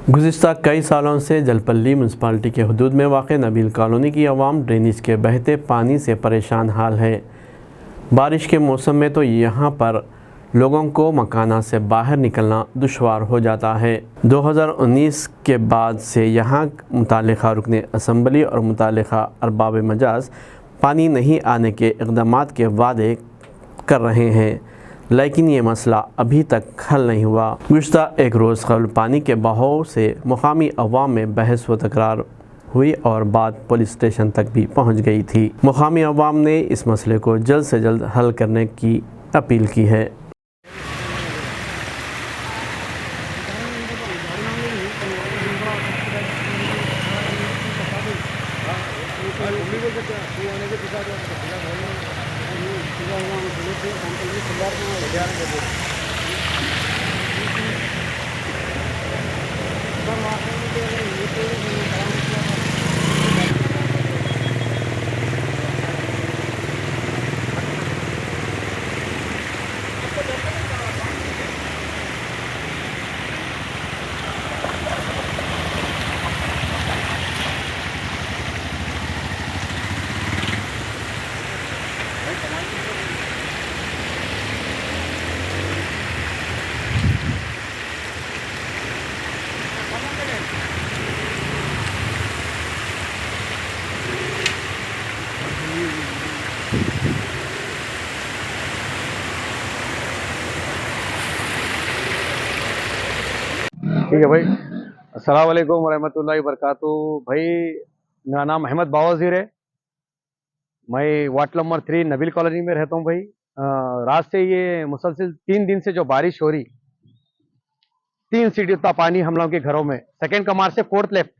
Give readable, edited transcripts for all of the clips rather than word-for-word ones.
गुज़िश्ता कई सालों से जलपल्ली म्यूनसिपालिटी के हदूद में वाक़ नबील कॉलोनी की आवाम ड्रेनेज के बहते पानी से परेशान हाल है। बारिश के मौसम में तो यहाँ पर लोगों को मकाना से बाहर निकलना दुश्वार हो जाता है। 2019 के बाद से यहाँ मुतालिका रुकने असम्बली और मुतालिका अरबाब मजाज पानी नहीं आने के इक़दामात के वादे कर रहे हैं, लेकिन ये मसला अभी तक हल नहीं हुआ। गुज़िश्ता एक रोज़ कबल पानी के बहाव से मुकामी अवाम में बहस व तकरार हुई और बात पुलिस स्टेशन तक भी पहुंच गई थी। मुकामी अवाम ने इस मसले को जल्द से जल्द हल करने की अपील की है। ठीक है भाई। अस्सलाम वालेकुम रहमतुल्लाहि वबरकातुहू। भाई मेरा नाम अहमद बावाजीर है। मैं वार्ड नंबर 3 नबील कॉलोनी में रहता हूँ भाई। रात से ये मुसलसिल 3 दिन से जो बारिश हो रही, 3 सीढ़ी उतना पानी हम लोगों के घरों में, सेकेंड कमार से फोर्थ लेफ्ट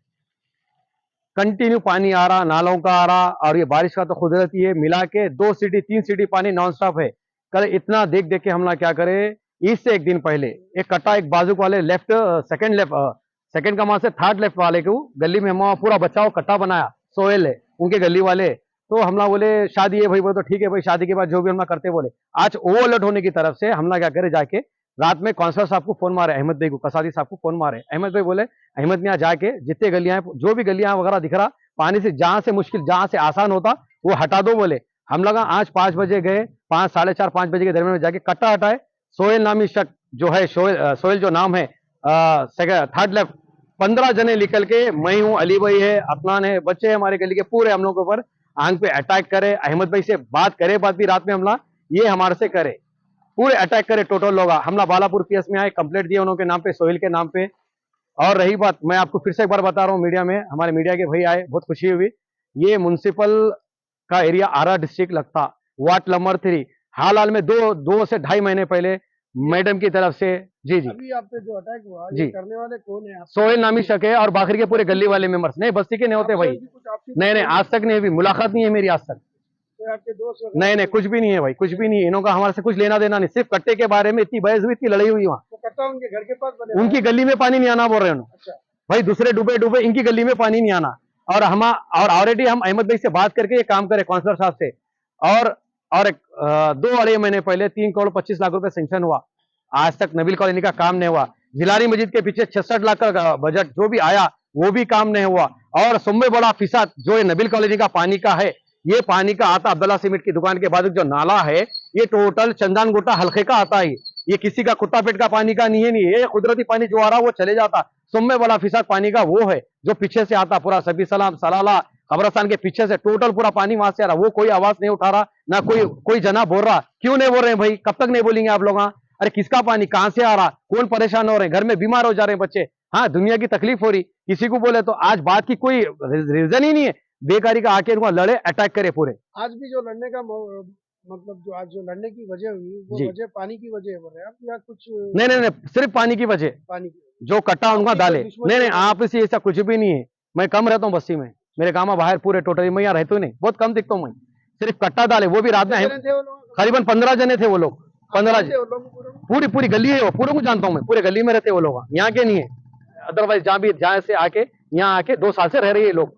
कंटिन्यू पानी आ रहा, नालों का आ रहा। और ये बारिश का तो कुदरती है, मिला के 2 सीढ़ी 3 सीढ़ी पानी नॉन स्टॉप है। कल इतना देख देख के हम लोग क्या करे, इससे एक दिन पहले एक कट्टा एक बाजू वाले लेफ्ट सेकंड कमाल से थर्ड लेफ्ट वाले को गली में हम पूरा बचाव कट्टा बनाया, सोहेल है उनके गली वाले। तो हम लोग बोले शादी है भाई, बोले तो ठीक है भाई, शादी के बाद जो भी हम लोग करते बोले। आज ओवरलोड होने की तरफ से हम लोग क्या करे, जाके रात में काउंसलर साहब को फोन मारे, अहमद भाई को, कसादी साहब को फोन मारे। अहमद भाई बोले अहमद ने यहाँ जाके जितने गलियां जो भी गलियां वगैरह दिख रहा पानी से, जहां से मुश्किल जहां से आसान होता वो हटा दो बोले। हम लोग आज 5 बजे गए, 5 साढ़े 4 5 बजे के दरमियान में जाके कट्टा हटाए। सोहेल नामी शख्स जो है, सोहेल जो नाम है, थर्ड लेफ्ट 15 जने निकल के, मैं हूँ, अली भाई है, अफनान है, बच्चे हैं हमारे गली के, पूरे हम लोगों के ऊपर आंख पे अटैक करे। अहमद भाई से बात करे, बात भी रात में हमला ये हमारे से करे, पूरे अटैक करे टोटल लोग। हमला बालापुर पीएस में आए, कंप्लेंट दिए उनके नाम पे, सोहेल के नाम पे। और रही बात, मैं आपको फिर से एक बार बता रहा हूँ, मीडिया में हमारे मीडिया के भाई आए, बहुत खुशी हुई। ये म्युनिसिपल का एरिया आरा डिस्ट्रिक्ट लगता, वार्ड नंबर 3। हाल में 2 से 2.5 महीने पहले मैडम की तरफ से जी अभी आप पे जो अटैक हुआ जी, ये करने वाले कौन है? सोहेल नामी शक है और बाकी के पूरे गली वाले मेंबर्स, नहीं बस्ती के नहीं होते भाई। नहीं, आज तक नहीं, अभी मुलाकात नहीं है मेरी आज तक। तो आपके दोस्त नहीं, कुछ भी नहीं है भाई, कुछ भी नहीं है। इनका हमारे से कुछ लेना देना नहीं, सिर्फ कट्टे के बारे में इतनी बहस हुई, इतनी लड़ाई हुई वहाँ। तो कट्टा उनके घर के पास बने, उनकी गली में पानी नहीं आना बोल रहे हैं अच्छा भाई, दूसरे डूबे इनकी गली में पानी नहीं आना। और ऑलरेडी हम अहमद भाई से बात करके ये काम करे काउंसलर साहब से। और 2 महीने पहले 3 करोड़ 25 लाख रुपए सेंक्शन हुआ, आज तक नबील कॉलोनी का काम नहीं हुआ। जिलानी मस्जिद के पीछे 66 लाख का बजट जो भी आया वो भी काम नहीं हुआ। और सबसे बड़ा फिसाद जो ये नबील कॉलोनी का पानी का है, ये पानी का आता अब्दुल्ला सीमेंट की दुकान के बाद जो नाला है, ये टोटल चंदन गोटा हल्के का आता है। ये किसी का कुत्ता पेट का पानी का नहीं है, नहीं ये कुदरती पानी जो आ रहा वो चले जाता। सुम्मे वाला फिसाद पानी का वो है जो पीछे से आता, पूरा सभी सलाम सलाला कब्रस्तान के पीछे से टोटल पूरा पानी वहां से आ रहा। वो कोई आवाज नहीं उठा रहा, ना कोई जना बोल रहा। क्यों नहीं बोल रहे भाई, कब तक नहीं बोलेंगे आप लोग? अरे किसका पानी कहां से आ रहा, कौन परेशान हो रहे हैं, घर में बीमार हो जा रहे हैं बच्चे, हाँ दुनिया की तकलीफ हो रही, किसी को बोले तो आज बात की कोई रीजन ही नहीं है। बेकारी का आके उनको लड़े, अटैक करे पूरे। आज भी जो लड़ने का मतलब जो आज जो लड़ने की वजह हुई वो वजह पानी की वजह बोल रहे हैं आप या कुछ? नहीं, सिर्फ पानी की वजह, पानी की जो कट्टा उनका डाले। नहीं, आप इसे ऐसा कुछ भी नहीं है। मैं कम रहता हूँ बस्ती में, मेरे गाँव में बाहर पूरे टोटली मैं यहाँ रहता हूँ नहीं, बहुत कम दिखता हूँ मैं। सिर्फ कट्टा डाले, वो भी रात में करीबन 15 जने थे वो लोग, 15 पूरी गली है वो, पूरे को जानता हूँ मैं, पूरे गली में रहते वो लोग, यहाँ के नहीं है। अदरवाइज जहाँ से आके यहाँ आके 2 साल से रह रही है लोग।